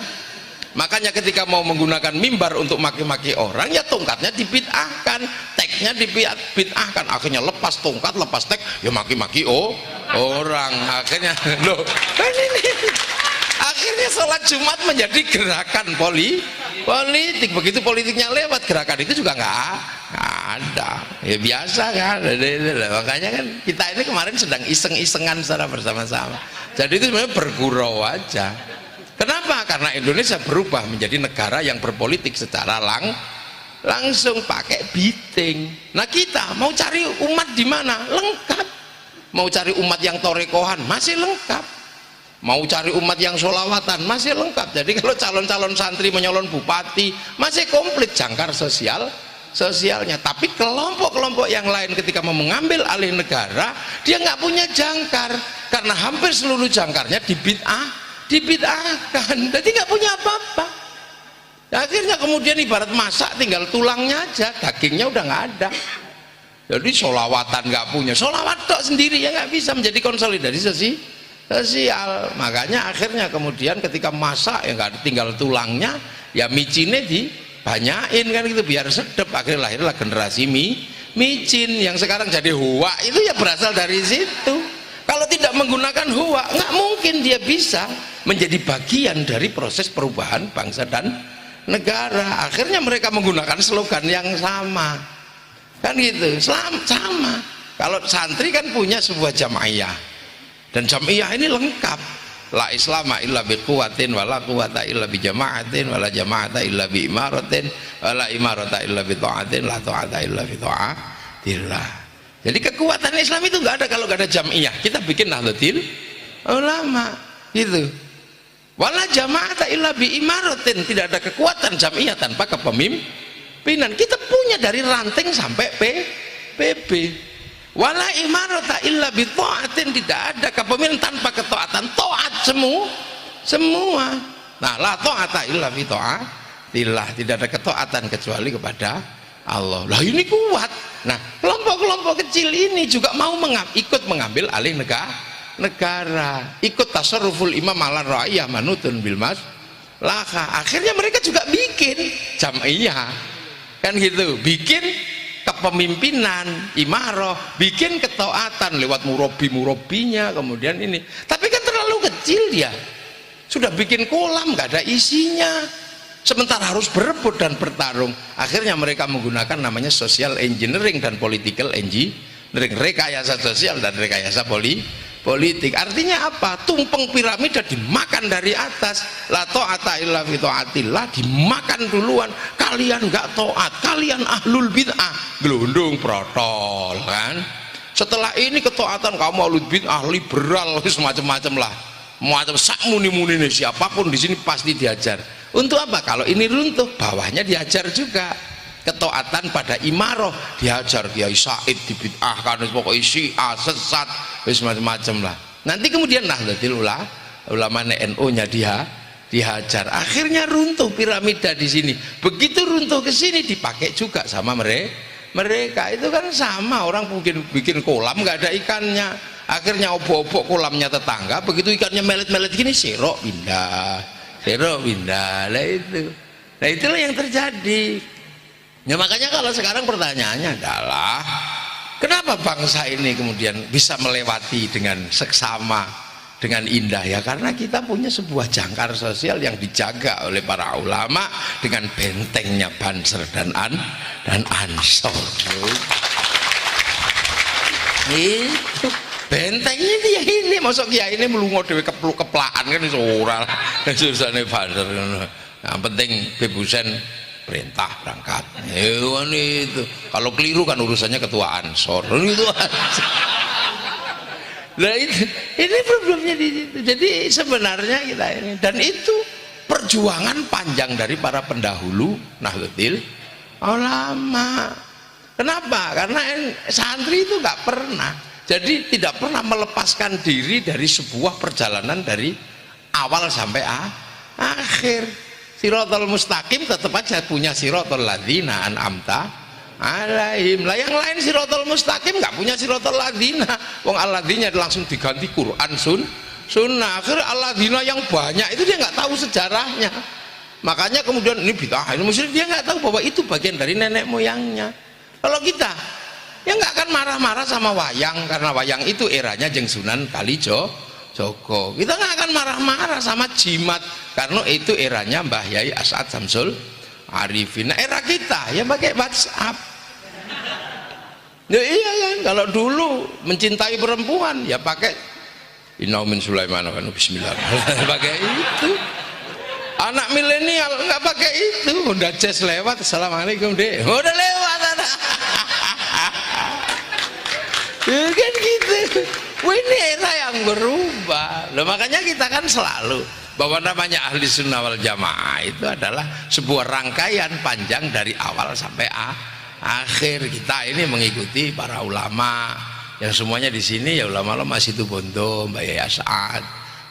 Makanya ketika mau menggunakan mimbar untuk maki-maki orang, ya tongkatnya dibid'ahkan, teksnya dibid'ahkan, akhirnya lepas tongkat, lepas teks, ya maki-maki orang. Akhirnya loh, ini akhirnya sholat Jumat menjadi gerakan politik. Begitu politiknya lewat, gerakan itu juga nggak ada. Ya biasa kan. Makanya kan kita ini kemarin sedang iseng-isengan secara bersama-sama. Jadi itu sebenarnya bergurau aja. Kenapa? Karena Indonesia berubah menjadi negara yang berpolitik secara langsung pakai bidding. Nah kita mau cari umat di mana? Lengkap. Mau cari umat yang torekohan masih lengkap. Mau cari umat yang sholawatan masih lengkap. Jadi kalau calon-calon santri menyalon bupati masih komplit jangkar sosialnya. Tapi kelompok-kelompok yang lain ketika mau mengambil alih negara, dia nggak punya jangkar karena hampir seluruh jangkarnya dibid'ahkan, jadi nggak punya apa-apa. Akhirnya kemudian ibarat masak tinggal tulangnya aja, dagingnya udah nggak ada. Jadi sholawatan nggak punya, sholawat tok sendiri ya nggak bisa menjadi konsolidasi sosial. Makanya akhirnya kemudian ketika masak ya nggak tinggal tulangnya, ya micinnya dibanyain kan gitu biar sedap. Akhirnya lahirlah generasi micin yang sekarang jadi huwa, itu ya berasal dari situ. Kalau tidak menggunakan huwa, nggak mungkin dia bisa menjadi bagian dari proses perubahan bangsa dan negara. Akhirnya mereka menggunakan slogan yang sama, kan gitu, sama. Kalau santri kan punya sebuah jamaiyah, dan jamaiyah ini lengkap. La islama illa biquwatin, wala quwata illa bijama'atin, wala jama'ata illa bi imaratin, wala imarata illa bi ta'atin, la ta'ata illa bi ta'atillah. Jadi kekuatan Islam itu nggak ada kalau nggak ada jam'iyah. Kita bikin Nahdlatul Ulama gitu. Wala jama'ata illa bi imaratin, tidak ada kekuatan jam'iyah tanpa kepemimpinan. Kita punya dari ranting sampai PB. Wala imarata illa bi ta'atin, tidak ada kepemimpinan tanpa ketaatan. Taat semua. Nah, la ta'ata illa bi ta'atillah, tidak ada ketaatan kecuali kepada Allah. Lah ini kuat. Nah kelompok-kelompok kecil ini juga mau ikut mengambil alih negara, ikut tasarruful imam ala ra'iyah manutun bil maslahah. Akhirnya mereka juga bikin jam'iyah kan gitu, bikin kepemimpinan imarah, bikin ketaatan lewat murabinya. Kemudian ini tapi kan terlalu kecil, dia sudah bikin kolam nggak ada isinya, sementara harus berebut dan bertarung. Akhirnya mereka menggunakan namanya social engineering dan political engineering, rekayasa sosial dan rekayasa politik. Artinya apa? Tumpeng piramida dimakan dari atas. La ta'ata illa fi ta'atillah, dimakan duluan. Kalian nggak taat, kalian ahlul bid'ah, gelundung protol kan. Setelah ini ketaatan kamu ahlul bid'ah, liberal, semacam-macam lah. Macam sak muni-muni nih, siapapun di sini pasti diajar. Untuk apa? Kalau ini runtuh, bawahnya diajar juga. Ketaatan pada imaroh diajar, Kiai Said dibid'ahkan, pokoknya Syiah sesat, macam-macam lah. Nanti kemudian Nahdlatul Ulama NU nya dihajar. Akhirnya runtuh piramida di sini. Begitu runtuh ke sini dipakai juga sama mereka. Itu kan sama, orang mungkin bikin kolam nggak ada ikannya. Akhirnya obok-obok kolamnya tetangga, begitu ikannya melet-melet gini, serok pindah. Lah itu. Nah itulah yang terjadi. Ya makanya kalau sekarang pertanyaannya adalah kenapa bangsa ini kemudian bisa melewati dengan seksama, dengan indah? Ya karena kita punya sebuah jangkar sosial yang dijaga oleh para ulama dengan bentengnya Banser dan Ansor. Itu bentengnya dia ini, masuk ya ini melungo dewe keplaan kan iso ora susane Banser. Yang penting bebusen perintah berangkat. Hewan itu. Kalau keliru kan urusannya ketua Ansor. Itu. Nah ini problemnya di situ. Jadi sebenarnya kita ini, dan itu perjuangan panjang dari para pendahulu Nahdlatul Ulama. Kenapa? Karena santri itu nggak pernah, jadi tidak pernah melepaskan diri dari sebuah perjalanan dari awal sampai akhir. Siratal mustaqim tetap aja punya siratal ladzina an'amta alaihim. Lah yang lain siratal mustaqim nggak punya siratal ladzina. Wong alladzina langsung diganti Quran sunnah. Akhirnya alladzina yang banyak itu dia nggak tahu sejarahnya. Makanya kemudian ini bid'ah, ini musyrik, dia nggak tahu bahwa itu bagian dari nenek moyangnya. Kalau kita ya nggak akan marah-marah sama wayang, karena wayang itu eranya Jeng Sunan Kalijogo. Kita nggak akan marah-marah sama jimat, karena itu eranya Mbah Yai As'ad Samsul Arifin. Nah, era kita ya pakai WhatsApp. Ya iya kan, kalau dulu mencintai perempuan ya pakai Inna min Sulaiman wa bismillah. Pakai itu. Anak milenial nggak pakai itu, udah jazz lewat, assalamualaikum deh, udah lewat ada. Ya kan gitu. Wah, ini era yang berubah. Loh, makanya kita kan selalu bahwa namanya ahli sunnah wal jamaah itu adalah sebuah rangkaian panjang dari awal sampai akhir. Kita ini mengikuti para ulama yang semuanya di sini ya ulama-ulama Situ Bondo, Mbak Yai As'ad,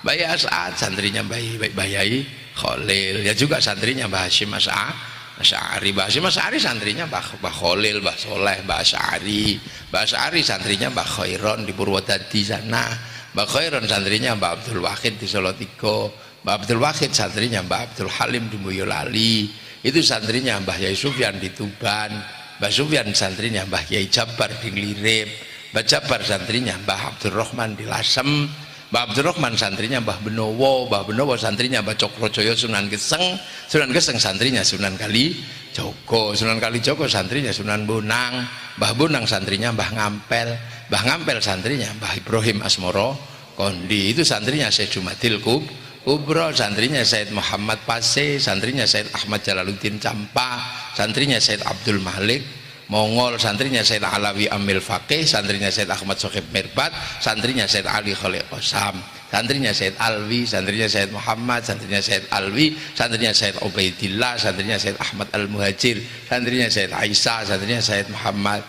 Mbak Yai As'ad, santrinya Mbak Yai Khalil, ya juga santrinya Mbah Hasyim Asy'ari. Mbah Hasyim Asy'ari santrinya Mbah Khalil, Mbah Soleh, Mbah Asy'ari. Mbah Asy'ari santrinya Mbah Khairon di Purwodadi sana. Mbah Khairon santrinya Mbah Abdul Wahid di Solotigo. Mbah Abdul Wahid santrinya Mbah Abdul Halim di Boyolali. Itu santrinya Mbah Yai Sufyan di Tuban. Mbah Sufyan santrinya Mbah Yai Jabar di Nglirip. Mbah Jabar santrinya Mbah Abdul Rahman di Lasem. Mbah Abdul Rahman santrinya Mbah Benowo, Mbah Benowo santrinya Mbah Cokrojoyo Sunan Geseng, Sunan Geseng santrinya Sunan Kalijogo, Sunan Kalijogo santrinya Sunan Bonang, Mbah Bonang santrinya Mbah Ngampel, Mbah Ngampel santrinya Mbah Ibrahim Asmoro Kondi, itu santrinya Syekh Jumadil Kubro, santrinya Syed Muhammad Pase, santrinya Syed Ahmad Jalaluddin Campa, santrinya Syed Abdul Malik Mongol, santrinya Syed Alawi Amil Faqih, santrinya Syed Ahmad Sohib Mirbat, santrinya Syed Ali Khalil Qasam, santrinya Syed Alwi, santrinya Syed Muhammad, santrinya Syed Alwi, santrinya Syed Ubaidillah, santrinya Syed Ahmad Al-Muhajir, santrinya Syed Aisyah, santrinya Syed Muhammad,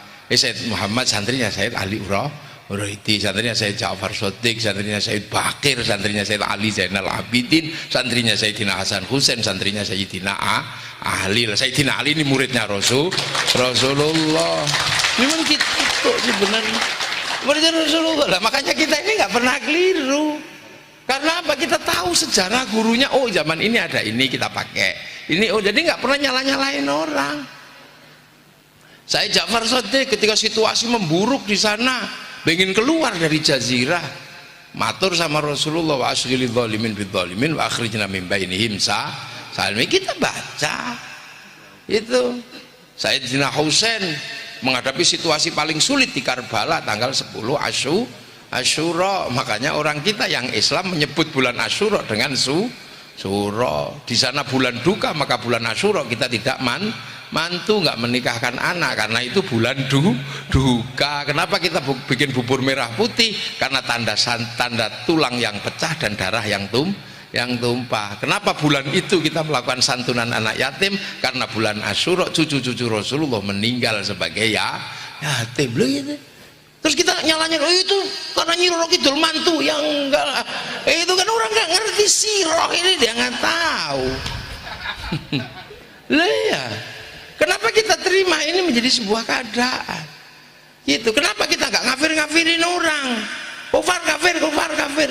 santrinya Syed Ali Uraiti, santrinya Syed Ja'far Shodiq, santrinya Syed Bakir, santrinya Syed Ali Zainal Abidin, santrinya Sayyidina Hasan Husain, santrinya Sayyidina Ali. Sayyidina Ali ini muridnya Rasulullah. Memang kita itu sebenarnya muridnya Rasulullah lah. Makanya kita ini nggak pernah keliru. Karena apa? Kita tahu sejarah gurunya. Oh, zaman ini ada ini, kita pakai ini. Oh, jadi nggak pernah nyalain orang. Saya Ja'far Shodiq ketika situasi memburuk di sana, ingin keluar dari jazirah, matur sama Rasulullah, wa asghilil zalimin bidzalimin wa akhrijna min bainihim salmi. Kita baca itu Sayyidina Husain menghadapi situasi paling sulit di Karbala tanggal 10 Asyura. Makanya orang kita yang Islam menyebut bulan Asyura dengan Suro. Di sana bulan duka, maka bulan Asyura kita tidak mantu, nggak menikahkan anak, karena itu bulan duka. Kenapa kita bikin bubur merah putih? Karena tanda tulang yang pecah dan darah yang tumpah. Kenapa bulan itu kita melakukan santunan anak yatim? Karena bulan Asyura cucu-cucu Rasulullah meninggal sebagai yatim. Loh gitu. Terus kita nyalanya, oh itu karena Nyi Roro Kidul mantu. Yang enggak lah, itu kan orang nggak ngerti sirah ini, dia nggak tahu. Lah ya, kenapa kita terima ini menjadi sebuah keadaan gitu? Kenapa kita nggak ngafirin orang? Kufar kafir,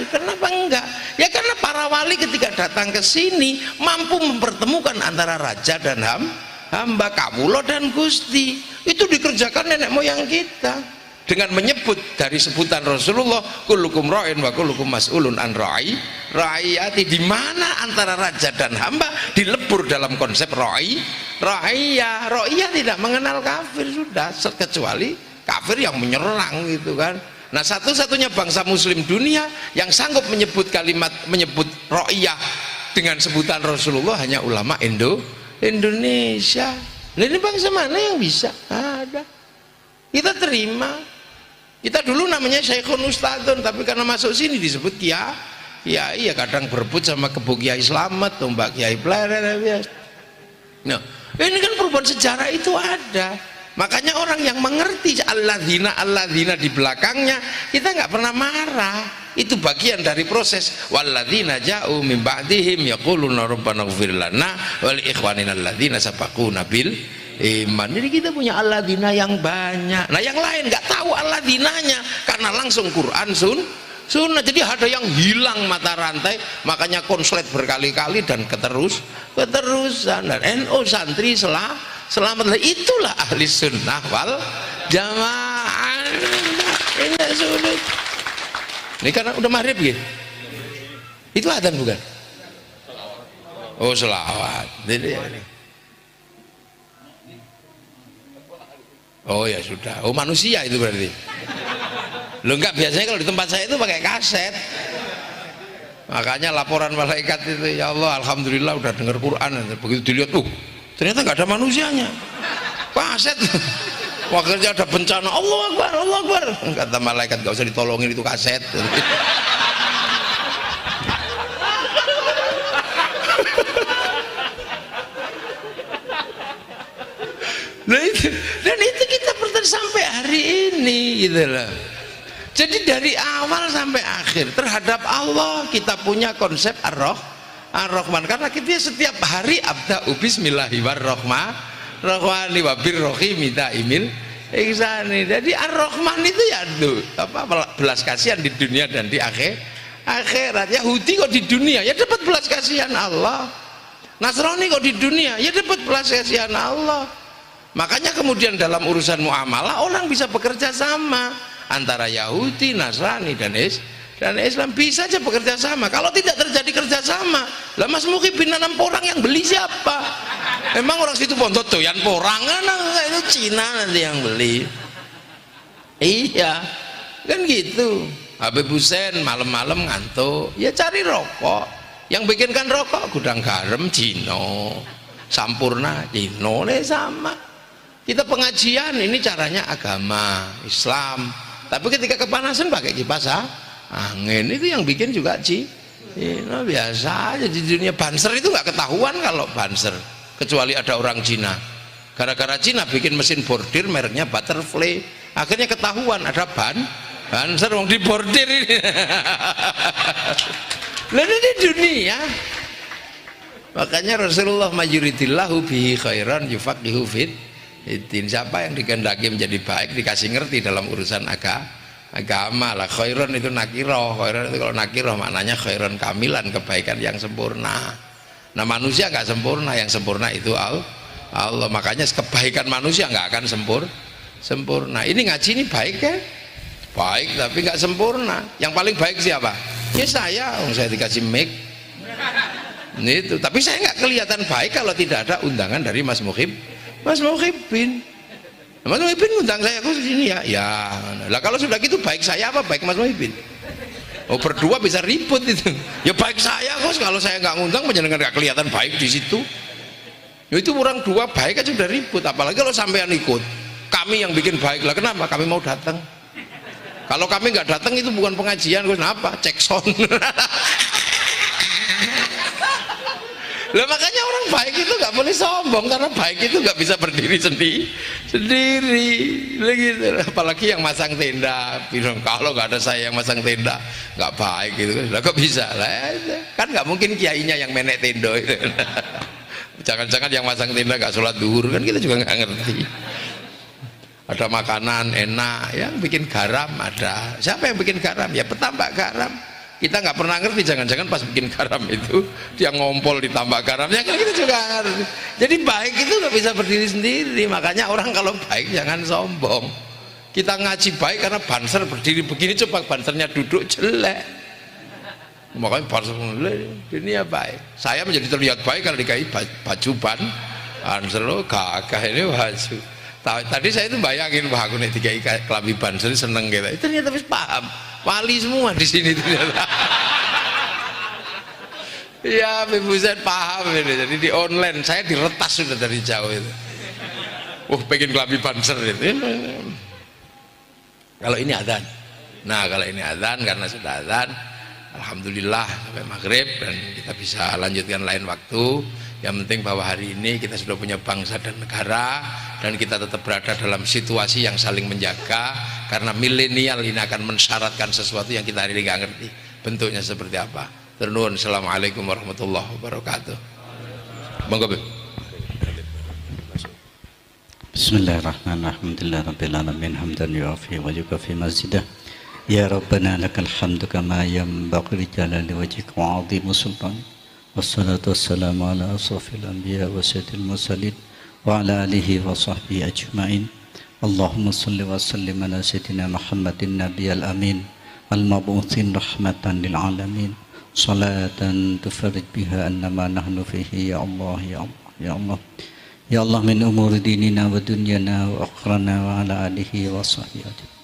kenapa enggak? Ya karena para wali ketika datang ke sini mampu mempertemukan antara raja dan hamba, kawula dan Gusti. Itu dikerjakan nenek moyang kita dengan menyebut dari sebutan Rasulullah, kullukum ra'in wa kullukum mas'ulun an ra'iyati. Di mana antara raja dan hamba dilebur dalam konsep ra'iyah. Ra'iyah tidak mengenal kafir sudah, kecuali kafir yang menyerang gitu kan. Nah, satu-satunya bangsa muslim dunia yang sanggup menyebut ra'iyah dengan sebutan Rasulullah hanya ulama Indonesia. Nah, ini bangsa mana yang bisa? Ada. Kita terima. Kita dulu namanya Syekhun Ustadzun, tapi karena masuk sini disebut Kiai ya kadang berebut sama kebo Kiai Slamet, Mbak Kiai Pleret biasa. Nah, ini kan perubahan sejarah itu ada. Makanya orang yang mengerti alladzina di belakangnya, kita nggak pernah marah. Itu bagian dari proses. Walladzina ja'u min ba'dihim yaquluna rabbana ighfir lana wa li ikhwanina alladzina sabaquna bil iman. Jadi kita punya alladzina yang banyak. Nah, yang lain nggak tahu alladzinanya karena langsung Quran sunnah. Jadi ada yang hilang mata rantai, makanya konslet berkali-kali dan keterusan. Dan NU santri selamat. Itulah ahli sunnah wal jamaah. Ini sulit. Ini karena udah maghrib gitu. Itu adzan bukan? Oh, selawat. Oh ya sudah. Oh, manusia itu berarti. Lo enggak, biasanya kalau di tempat saya itu pakai kaset. Makanya laporan malaikat itu, ya Allah, alhamdulillah udah dengar Quran. Begitu dilihat, ternyata nggak ada manusianya. Kaset. Wakilnya ada bencana, Allah Akbar, Allah Akbar. Kata malaikat, nggak usah ditolongin, itu kaset. Nah itu, dan itu kita bertahan sampai hari ini gitu loh. Jadi dari awal sampai akhir terhadap Allah kita punya konsep Ar-Rahman, karena kita setiap hari abda'u bismillahirrahmanirrahim wa birrohimi ta'imil ihsani. Jadi Ar-Rahman itu ya belas kasihan di dunia dan di akhirat. Yahudi kok di dunia ya dapat belas kasihan Allah, Nasrani kok di dunia ya dapat belas kasihan Allah. Makanya kemudian dalam urusan muamalah orang bisa bekerja sama antara Yahudi, Nasrani dan Islam, bisa aja bekerja sama. Kalau tidak terjadi kerjasama, lah Mas Muhyiddin nanam porang yang beli siapa? Emang orang situ Pondok doyan porang kan? Itu Cina nanti yang beli. Iya, kan gitu. Habib Hussein malam-malam ngantuk, ya cari rokok. Yang bikinkan rokok gudang garam Cino, Sampurna Cino, sama. Kita pengajian ini caranya agama Islam, tapi ketika kepanasan pakai kipas angin, itu yang bikin juga Cina. Biasa aja di dunia. Banser itu nggak ketahuan kalau banser, kecuali ada orang Cina. Gara-gara Cina bikin mesin bordir mereknya Butterfly, akhirnya ketahuan ada banser wong di bordir ini. Lalu di dunia. Makanya Rasulullah majuridillahu bihi khairan yufaqihu fid. Siapa yang dikehendaki menjadi baik dikasih ngerti dalam urusan agama lah. Khairon itu nakiroh. Khairon itu kalau nakiroh maknanya khairon kamilan, kebaikan yang sempurna. Nah manusia nggak sempurna, yang sempurna itu Allah. Makanya kebaikan manusia nggak akan sempurna. Ini ngaji ini baik ya, baik tapi nggak sempurna. Yang paling baik siapa? Ya saya dikasih mic itu. Tapi saya nggak kelihatan baik kalau tidak ada undangan dari Mas Muhyiddin. Mas Muhyiddin ngundang saya ke sini ya. Lah kalau sudah gitu baik saya apa baik Mas Muhyiddin? Oh berdua bisa ribut itu. Ya baik saya kok, kalau saya nggak ngundang menjenengan nggak kelihatan baik di situ. Ya itu orang dua baik aja sudah ribut, apalagi kalau sampean ikut. Kami yang bikin baik lah, kenapa? Kami mau datang. Kalau kami nggak datang itu bukan pengajian, kenapa? Cek sound. Lah makanya orang baik itu nggak boleh sombong, karena baik itu nggak bisa berdiri sendiri. Gitu. Apalagi yang masang tenda, bilang kalau nggak ada saya yang masang tenda nggak baik gitu. Lah kok bisa? Lah kan nggak mungkin kiainya yang menek tenda itu. Jangan-jangan yang masang tenda nggak sholat duhur, kan kita juga nggak ngerti. Ada makanan enak, yang bikin garam ada. Siapa yang bikin garam? Ya petambak garam. Kita nggak pernah ngerti, jangan-jangan pas bikin garam itu dia ngompol ditambah garamnya, kan kita juga ngerti. Jadi baik itu nggak bisa berdiri sendiri. Makanya orang kalau baik jangan sombong. Kita ngaji baik karena banser berdiri begini, coba bansernya duduk jelek. Makanya banser ini ya baik. Saya menjadi terlihat baik kalau dikai baju banser lo gagah ini baju. Tadi saya itu bayangin, wah aku nih dikai kelambi banser seneng gitu. Itu ternyata habis paham. Wali semua di sini ternyata. Ya, Ibu Zain paham ini. Jadi di online saya diretas sudah dari jauh itu. Pengen kelambi banser itu. Kalau ini adzan. Nah, kalau ini adzan karena sudah adzan, alhamdulillah sampai maghrib dan kita bisa lanjutkan lain waktu. Yang penting bahwa hari ini kita sudah punya bangsa dan negara dan kita tetap berada dalam situasi yang saling menjaga, karena milenial ini akan mensyaratkan sesuatu yang kita hari ini nggak ngerti bentuknya seperti apa. Ternuhun. Assalamualaikum warahmatullahi wabarakatuh. Monggo. Bismillahirrahmanirrahim. Alhamdulillahirabbil alamin hamdan yuafi wa yukafi mazidah. Ya Rabbana lakal hamdu kama yanbaghi li jalali wajhika wa 'azimi sultanik. Wassalatu wassalamu ala asrafil anbiya wa sayyidil mursalin wa ala alihi wa sahbihi ajma'in. Allahumma salli wa sallim ala sayyidina Muhammadin nabiyil amin al-mab'utsin rahmatan lil alamin. Salatan tufarrij biha annama nahnu fihi ya Allah ya Allah ya Allah. Ya Allah min umuri dinina wa dunyana wa akhrana wa ala alihi wa sahbihi ajma'in.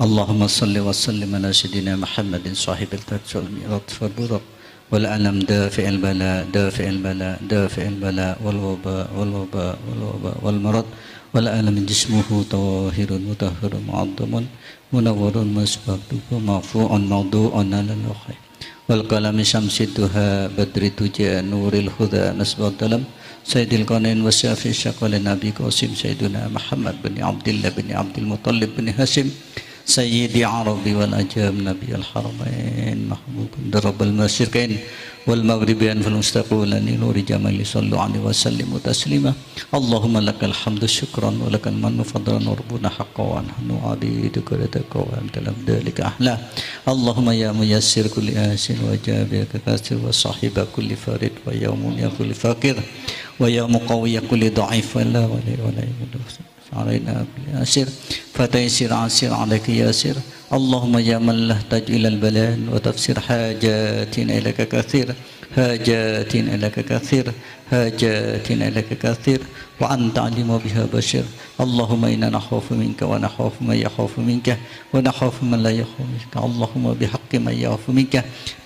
Allahumma salli wa sallim ala sayyidina Muhammadin sahibil tajwal mi'rat fadurab wal alam dafi'il bala dafi'il bala dafi'il bala wal waba wal waba wal waba wal marad wal alam jismuhu tawahirun mutahharun mu'addamun munawwarun masbaqtuhu mafu'un mawdu'un ala al-khair wal qalami syamsid duha badri tuja nuril huda nasbad dalam sayyidil qanain wa syafi syaqal nabi qasim sayyiduna Muhammad bin Abdullah bin Abdul Muttalib bin Hashim sayyidi arabi wal ajam nabi al-haramain mahbubun darabal masyriqain wal maghribain fal mustaqbilani nuri jamali sallu alaihi wa sallimu taslima. Allahumma lakal hamdu syukran wa lakal mannu fadlan wa rabbuna haqqan wa nahnu abiduka ridaka wa dalam dalika ahla. Allahumma ya muyassir kulli asin wa jabir kasir wa sahiba kulli farid wa yawmun ya kulli fakir wa ya muqawiyya kulli dha'if wa la علينا بالياسر فتيسر عسير عليك ياسر. اللهم يا من لا تحتاج إلى البلاء وتفسير حاجاتنا إليك كثير حاجاتنا إليك كثير حاجاتنا إليك كثير وأنت علم بها بشر. اللهم إنا نخاف منك ونخاف من يخاف منك ونخاف من لا يخاف منك. اللهم بحق من يخاف منك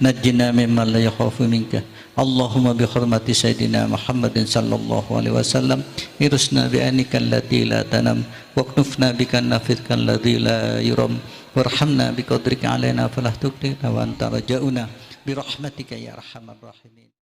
نجنا ممن لا يخاف منك. اللهم بحرمة سيدنا محمد صلى الله عليه وسلم ارسنا بعينك التي لا تنام واكنفنا بك نفذك الذي لا يرم وارحمنا بقدرك علينا فلا تكلنا وأنت رجاؤنا برحمتك يا أرحم الراحمين.